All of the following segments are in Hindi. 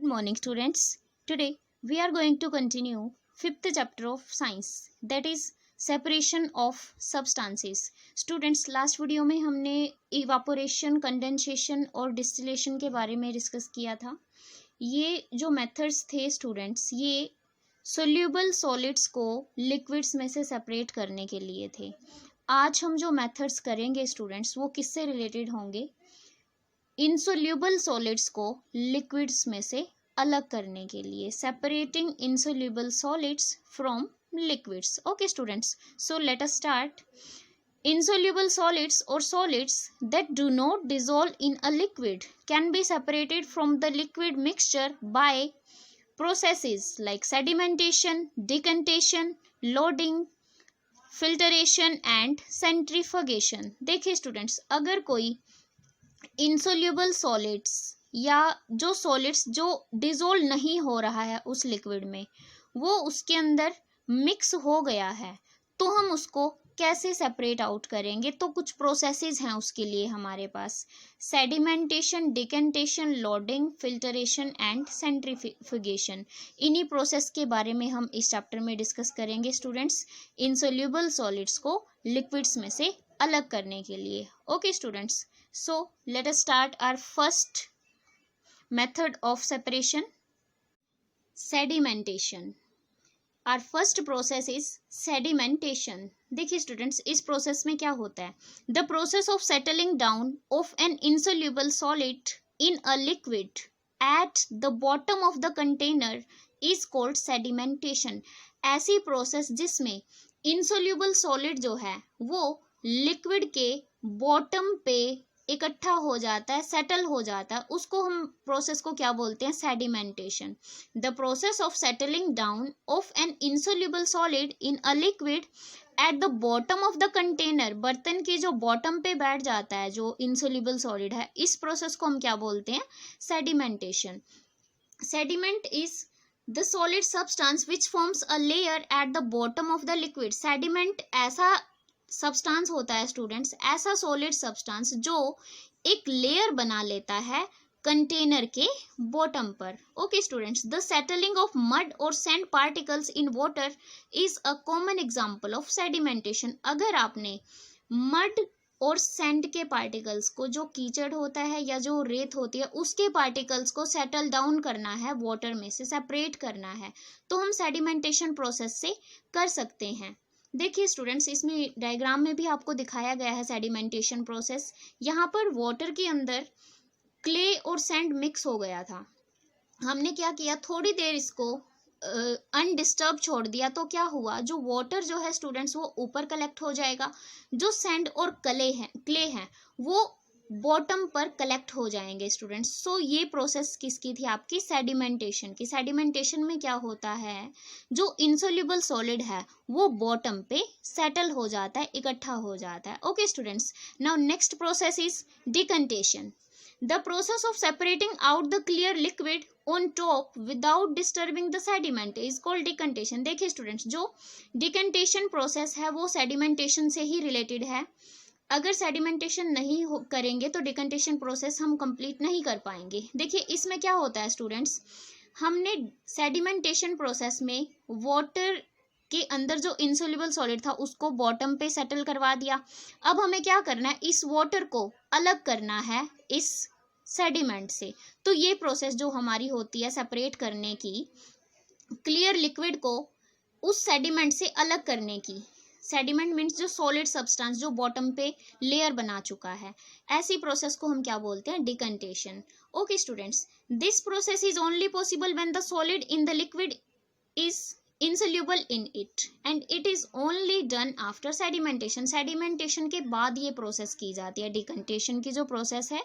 morning, students. Today we are going to continue fifth chapter of science, that is separation of substances. Students, last video में हमने इवापोरेशन, कंडेंसेशन और डिस्टिलेशन के बारे में डिस्कस किया था. ये जो मेथड्स थे स्टूडेंट्स, ये सोल्यूबल सॉलिड्स को लिक्विड्स में से सेपरेट करने के लिए थे. आज हम जो मेथड्स करेंगे स्टूडेंट्स, वो किससे रिलेटेड होंगे? इनसोल्यूबल सॉलिड्स को लिक्विड्स में से अलग करने के लिए, separating insoluble solids from liquids. Okay students, so let us start. Insoluble solids or solids that do not dissolve in a liquid can be separated from the liquid mixture by processes like sedimentation, decantation, loading, filtration and centrifugation. देखिए स्टूडेंट्स, अगर कोई insoluble solids या जो solids जो dissolve नहीं हो रहा है उस liquid में, वो उसके अंदर mix हो गया है, तो हम उसको कैसे सेपरेट आउट करेंगे? तो कुछ प्रोसेसेस हैं उसके लिए हमारे पास. Sedimentation, decantation, loading, filtration and centrifugation. इन्हीं प्रोसेस के बारे में हम इस चैप्टर में डिस्कस करेंगे स्टूडेंट्स, इनसोल्यूबल सॉलिड्स को लिक्विड्स में से अलग करने के लिए. Okay students, so let us start our first method of separation, sedimentation. Our first process is sedimentation. देखिए स्टूडेंट्स, इस प्रोसेस में क्या होता है? The process of settling down of an insoluble solid in a liquid at the bottom of the container is called sedimentation. ऐसी प्रोसेस जिसमें insoluble solid जो है वो लिक्विड के बॉटम पे इकट्ठा हो जाता है, सेटल हो जाता है, उसको हम प्रोसेस को क्या बोलते हैं? Sedimentation. The process of settling down of an insoluble solid in a liquid at the bottom of the container. बर्तन की जो बॉटम पे बैठ जाता है जो इनसोल्यूबल सॉलिड है, इस प्रोसेस को हम क्या बोलते हैं? Sedimentation. Sediment is the solid substance which forms a layer eight the bottom of the liquid. Sediment ऐसा सब्सटेंस होता है स्टूडेंट्स, ऐसा सॉलिड सब्सटेंस जो एक लेयर बना लेता है कंटेनर के बॉटम पर. Okay students, the settling of mud और sand particles in water is a common example of sedimentation. अगर आपने मड और सैंड के पार्टिकल्स को, जो कीचड़ होता है या जो रेत होती है, उसके पार्टिकल्स को सेटल डाउन करना है, वाटर में से सेपरेट करना है, तो हम सेडिमेंटेशन प्रोसेस से कर सकते हैं. देखिए स्टूडेंट्स, इसमें डायग्राम में भी आपको दिखाया गया है सेडिमेंटेशन प्रोसेस. यहाँ पर वाटर के अंदर क्ले और सैंड मिक्स हो गया था. हमने क्या किया, थोड़ी देर इसको अनडिस्टर्ब छोड़ दिया, तो क्या हुआ, जो वाटर जो है स्टूडेंट्स वो ऊपर कलेक्ट हो जाएगा, जो सैंड और क्ले हैं वो बॉटम पर कलेक्ट हो जाएंगे स्टूडेंट्स. सो ये प्रोसेस किसकी थी? आपकी सेडिमेंटेशन की. सेडिमेंटेशन में क्या होता है, जो इनसोल्यूबल सॉलिड है वो बॉटम पे सेटल हो जाता है, इकट्ठा हो जाता है. Okay students, now next process is decantation. The process of separating out the clear liquid on top without disturbing the sediment is called decantation. देखिए स्टूडेंट्स, जो डिकंटेशन प्रोसेस है वो सेडिमेंटेशन से ही रिलेटेड है. अगर सेडिमेंटेशन नहीं करेंगे तो डिकंटेशन प्रोसेस हम कंप्लीट नहीं कर पाएंगे. देखिए इसमें क्या होता है स्टूडेंट्स, हमने सेडिमेंटेशन प्रोसेस में वाटर के अंदर जो इनसोल्यूबल सॉलिड था उसको बॉटम पे सेटल करवा दिया. अब हमें क्या करना है, इस वाटर को अलग करना है इस सेडिमेंट से. तो ये प्रोसेस जो हमारी होती है सेपरेट करने की, क्लियर लिक्विड को उस सेडिमेंट से अलग करने की. सेडिमेंट मीन्स जो सॉलिड सब्सटेंस जो बॉटम पे लेयर बना चुका है, ऐसी प्रोसेस को हम क्या बोलते हैं? Decantation. Okay students, this process is only possible when the solid in the liquid is insoluble in it and it is only done after sedimentation. Sedimentation के बाद ये प्रोसेस की जाती है. डिकंटेशन की जो प्रोसेस है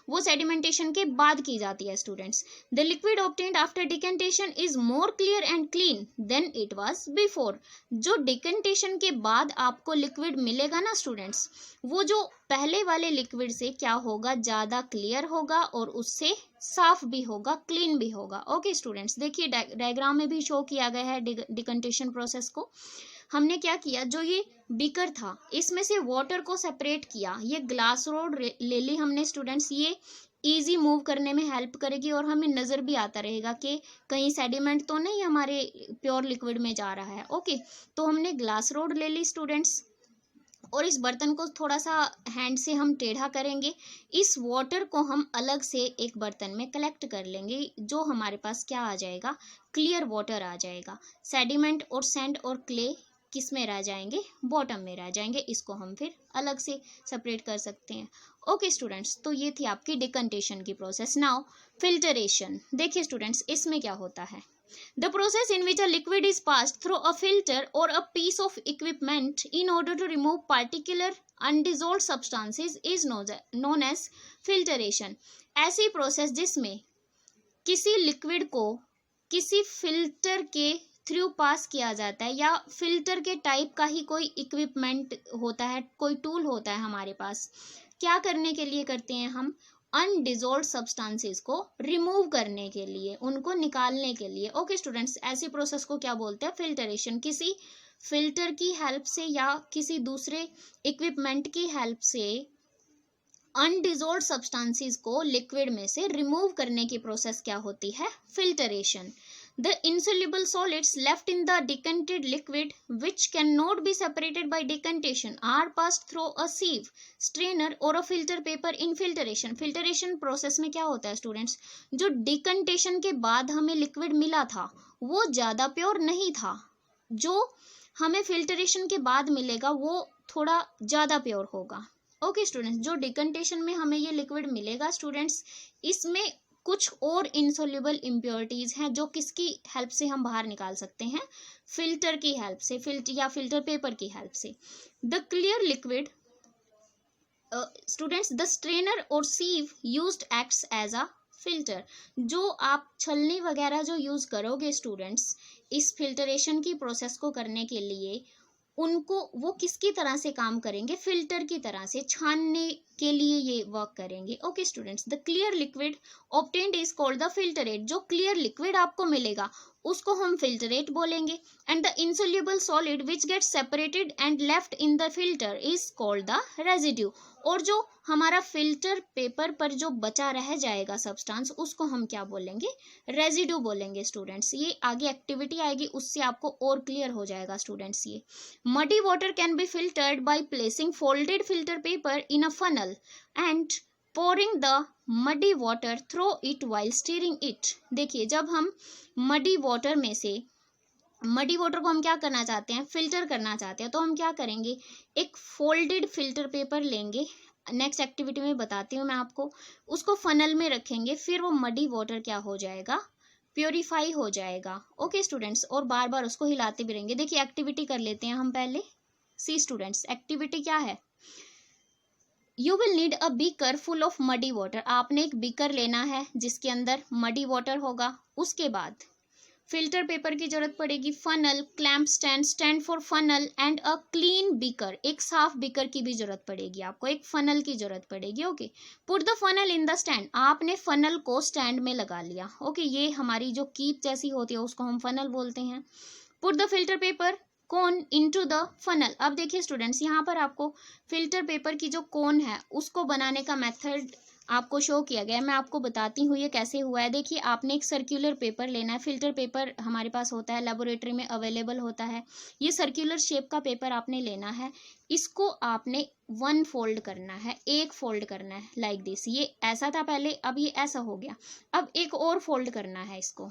वो सेडिमेंटेशन के बाद की जाती है students. The liquid obtained after decantation is more clear and clean then it was before. जो डिकंटेशन के बाद आपको लिक्विड मिलेगा ना स्टूडेंट्स, वो जो पहले वाले लिक्विड से क्या होगा, ज़्यादा क्लियर होगा और उससे साफ भी होगा, क्लीन भी होगा. ओके स्टूडेंट्स, देखिए डायग्राम में भी शो किया गया है डिकंटेशन प्रोसेस को. हमने क्या किया, जो ये बीकर था इसमें से वाटर को सेपरेट किया. ये ग्लास रोड ले ली हमने स्टूडेंट्स. ये इजी मूव करने में हेल्प करेगी और हमें नज़र भी आता रहेगा कि कहीं सेडिमेंट तो नहीं हमारे प्योर लिक्विड में जा रहा है। ओके, तो हमने ग्लास रोड ले ली स्टूडेंट्स, और इस बर्तन को थोड़ा सा हैंड से हम टेढ़ा करेंगे। इस वाटर को हम अलग से एक बर्तन में कलेक्ट कर लेंगे, जो हमारे पास क्या आ जाएगा, क्लियर वाटर आ जाएगा। सेडिमेंट और सैंड और क्ले किस में रह जाएंगे, बॉटम में रह जाएंगे। इसको हम फिर अलग से सेपरेट कर सकते हैं। ओके स्टूडेंट्स, तो ये थी आपकी डिकंटेशन की प्रोसेस। Now filtration. देखिए स्टूडेंट्स, इसमें क्या होता है, the process in which a liquid is passed through a filter or a piece of equipment in order to remove particular undissolved substances is known as filtration। ऐसी प्रोसेस जिसमें किसी लिक्विड को किसी फिल्टर के थ्रू पास किया जाता है, या फिल्टर के टाइप का ही कोई इक्विपमेंट होता है, कोई टूल होता है हमारे पास, क्या करने के लिए करते हैं हम, अनडिजोल्व सब्सटेंसेस को रिमूव करने के लिए, उनको निकालने के लिए। ओके स्टूडेंट्स, ऐसी प्रोसेस को क्या बोलते हैं, फिल्टरेशन। किसी फिल्टर की हेल्प से या किसी दूसरे इक्विपमेंट की हेल्प से अनडिजोल्व सब्सटेंसेस को लिक्विड में से रिमूव करने की प्रोसेस क्या होती है, filtration. The insoluble solids left in the decanted liquid, which cannot be separated by decantation, are passed through a sieve, strainer or a filter paper in filtration। filtration process में क्या होता है स्टूडेंट्स, जो decantation के बाद हमें लिक्विड मिला था वो ज़्यादा प्योर नहीं था, जो हमें filtration के बाद मिलेगा वो थोड़ा ज़्यादा प्योर होगा। ओके स्टूडेंट्स, जो decantation में हमें ये लिक्विड मिलेगा स्टूडेंट्स, इसमें कुछ और इनसोल्यूबल इम्प्योरिटीज हैं जो किसकी हेल्प से हम बाहर निकाल सकते हैं, फिल्टर की हेल्प से, या फिल्टर पेपर की हेल्प से। The clear liquid students, the strainer और sieve used acts as a filter. जो आप छलनी वगैरह जो यूज करोगे स्टूडेंट्स इस फिल्टरेशन की प्रोसेस को करने के लिए, उनको वो किसकी तरह से काम करेंगे, फिल्टर की तरह से छानने के लिए ये वर्क करेंगे। Okay students, the clear liquid obtained is called the filtrate. जो क्लियर लिक्विड आपको मिलेगा उसको हम फिल्टरेट बोलेंगे। And the insoluble solid which gets separated and left in the filter is called the residue. और जो हमारा फिल्टर पेपर पर जो बचा रह जाएगा सब्सटेंस, उसको हम क्या बोलेंगे, रेजिड्यू बोलेंगे स्टूडेंट्स। ये आगे एक्टिविटी आएगी उससे आपको और क्लियर हो जाएगा स्टूडेंट्स। ये muddy water can be filtered by placing folded filter paper in a funnel and pouring the muddy water through it while stirring it। देखिए, जब हम मडी वाटर में से, मडी वाटर को हम क्या करना चाहते हैं, फिल्टर करना चाहते हैं, तो हम क्या करेंगे, एक फोल्डेड फिल्टर पेपर लेंगे, नेक्स्ट एक्टिविटी में बताती हूँ मैं आपको, उसको फनल में रखेंगे, फिर वो मडी वाटर क्या हो जाएगा, प्योरीफाई हो जाएगा। ओके स्टूडेंट्स, और बार बार उसको हिलाते भी रहेंगे। देखिए एक्टिविटी कर लेते हैं हम पहले। सी स्टूडेंट्स, एक्टिविटी क्या है, you will need a beaker full of muddy water. आपने एक बीकर लेना है जिसके अंदर मडी वाटर होगा। उसके बाद फिल्टर पेपर की जरूरत पड़ेगी, funnel, clamp stand, stand for funnel and a clean beaker. एक साफ बीकर की भी जरूरत पड़ेगी आपको, एक फनल की जरूरत पड़ेगी। Okay, put the funnel in the stand. आपने फनल को स्टैंड में लगा लिया। ओके, ये हमारी जो कीप जैसी होती है उसको हम फनल बोलते हैं। Put the filter paper cone into the funnel. अब देखिए स्टूडेंट्स, यहाँ पर आपको फिल्टर पेपर की जो कोन है उसको बनाने का मेथड आपको शो किया गया है। मैं आपको बताती हूँ ये कैसे हुआ है। देखिए, आपने एक सर्कुलर पेपर लेना है। फिल्टर पेपर हमारे पास होता है, लेबोरेटरी में अवेलेबल होता है। ये सर्कुलर शेप का पेपर आपने लेना है। इसको आपने वन फोल्ड करना है, एक फोल्ड करना है, लाइक दिस। ये ऐसा था पहले, अब ये ऐसा हो गया। अब एक और फोल्ड करना है इसको,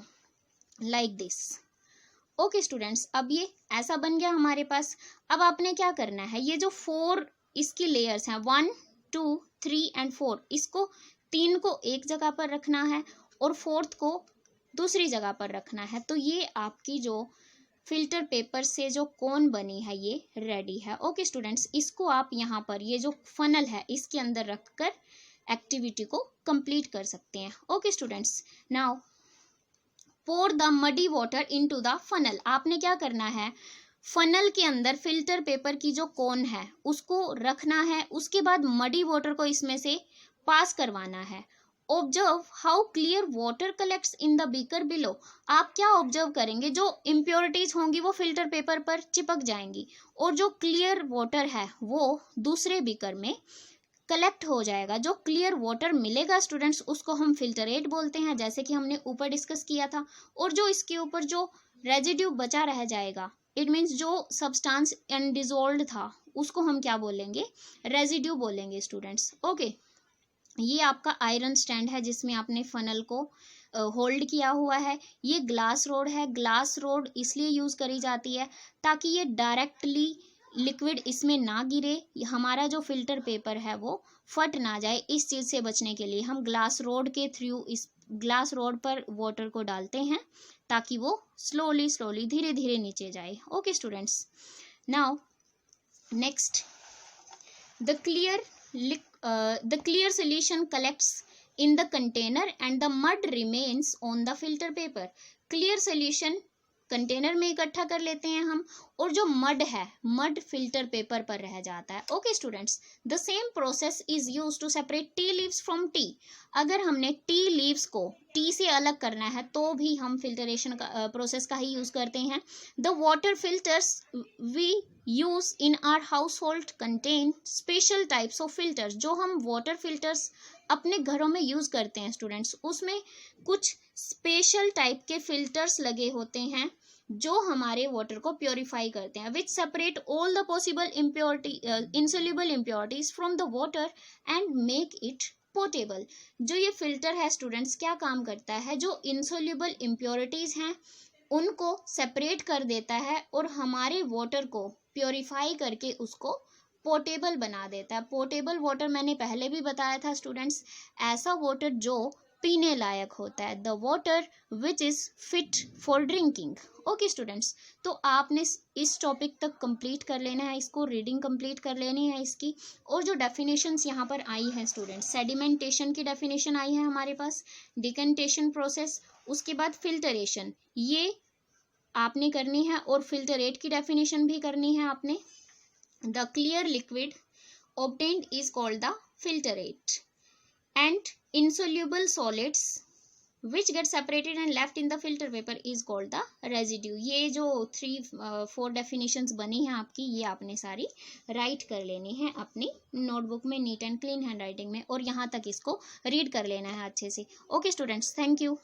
लाइक दिस। ओके स्टूडेंट्स, अब ये ऐसा बन गया हमारे पास। अब आपने क्या करना है, ये जो 4 इसकी लेयर्स हैं, 1 2 3 एंड 4, इसको 3 को एक जगह पर रखना है और 4th को दूसरी जगह पर रखना है। तो ये आपकी जो फिल्टर पेपर से जो कोन बनी है ये रेडी है। ओके स्टूडेंट्स, इसको आप यहाँ पर ये जो फनल है इसके अंदर रखकर एक्टिविटी को कंप्लीट कर सकते हैं। Okay students, now pour the muddy water into the funnel. आपने क्या करना है, फनल के अंदर फिल्टर पेपर की जो कोन है उसको रखना है। उसके बाद मडी वाटर को इसमें से पास करवाना है। Observe how clear water collects in the beaker below. आप क्या ऑब्जर्व करेंगे, जो इम्प्योरिटीज होंगी वो फिल्टर पेपर पर चिपक जाएंगी और जो क्लियर वाटर है वो दूसरे बीकर में कलेक्ट हो जाएगा। जो क्लियर वाटर मिलेगा स्टूडेंट्स उसको हम फिल्टरेट बोलते हैं, जैसे कि हमने ऊपर डिस्कस किया था। और जो इसके ऊपर जो रेजिड्यू बचा रह जाएगा, इट मीन्स जो सब्सटेंस अनडिजोल्व्ड था, उसको हम क्या बोलेंगे, रेजिड्यू बोलेंगे स्टूडेंट्स। ओके, ये आपका आयरन स्टैंड है जिसमें आपने फनल को होल्ड किया हुआ है। ये ग्लास रोड है। ग्लास रोड इसलिए यूज करी जाती है ताकि ये डायरेक्टली लिक्विड इसमें ना गिरे, हमारा जो फिल्टर पेपर है वो फट ना जाए। इस चीज से बचने के लिए हम ग्लास रोड के थ्रू इस ग्लास रोड पर वाटर को डालते हैं ताकि वो स्लोली स्लोली धीरे धीरे नीचे जाए। Okay students, now next, the clear solution collects in the container and the mud remains on the filter paper. clear solution container में इकट्ठा कर लेते हैं हम, और जो मड है, मड फिल्टर पेपर पर रह जाता है। Okay students, the same process is use to separate tea leaves from tea. अगर हमने टी लीव्स को टी से अलग करना है तो भी हम फिल्टरेशन का प्रोसेस का ही यूज करते हैं। The water filters we use in our household contain special types of filters. जो हम वाटर फिल्टर्स अपने घरों में यूज करते हैं स्टूडेंट्स, उसमें कुछ स्पेशल टाइप के फिल्टर्स लगे होते हैं जो हमारे वाटर को प्योरीफाई करते हैं, विच separate all the possible insoluble impurities from the water and make it portable. जो ये फिल्टर है स्टूडेंट्स क्या काम करता है, जो इनसोल्यूबल इम्प्योरिटीज हैं उनको सेपरेट कर देता है और हमारे वाटर को प्योरीफाई करके उसको पोर्टेबल बना देता है। पोर्टेबल वाटर मैंने पहले भी बताया था स्टूडेंट्स, ऐसा वाटर जो पीने लायक होता है, the water which is fit for drinking. Okay students, तो आपने इस टॉपिक तक कंप्लीट कर लेना है, इसको रीडिंग कंप्लीट कर लेनी है इसकी। और जो डेफिनेशंस यहाँ पर आई हैं स्टूडेंट्स, सेडिमेंटेशन की डेफिनेशन आई है हमारे पास, डिकेंटेशन प्रोसेस, उसके बाद फिल्टरेशन, ये आपने करनी है, और फिल्टरेट की डेफिनेशन भी करनी है आपने। The clear liquid obtained is called the filtrate, and insoluble solids which get separated and left in the filter paper is called the residue. ये जो 3-4 definitions बनी हैं आपकी, ये आपने सारी राइट कर लेनी है अपनी नोटबुक में neat and clean hand writing में, और यहाँ तक इसको रीड कर लेना है अच्छे से। Okay students, thank you.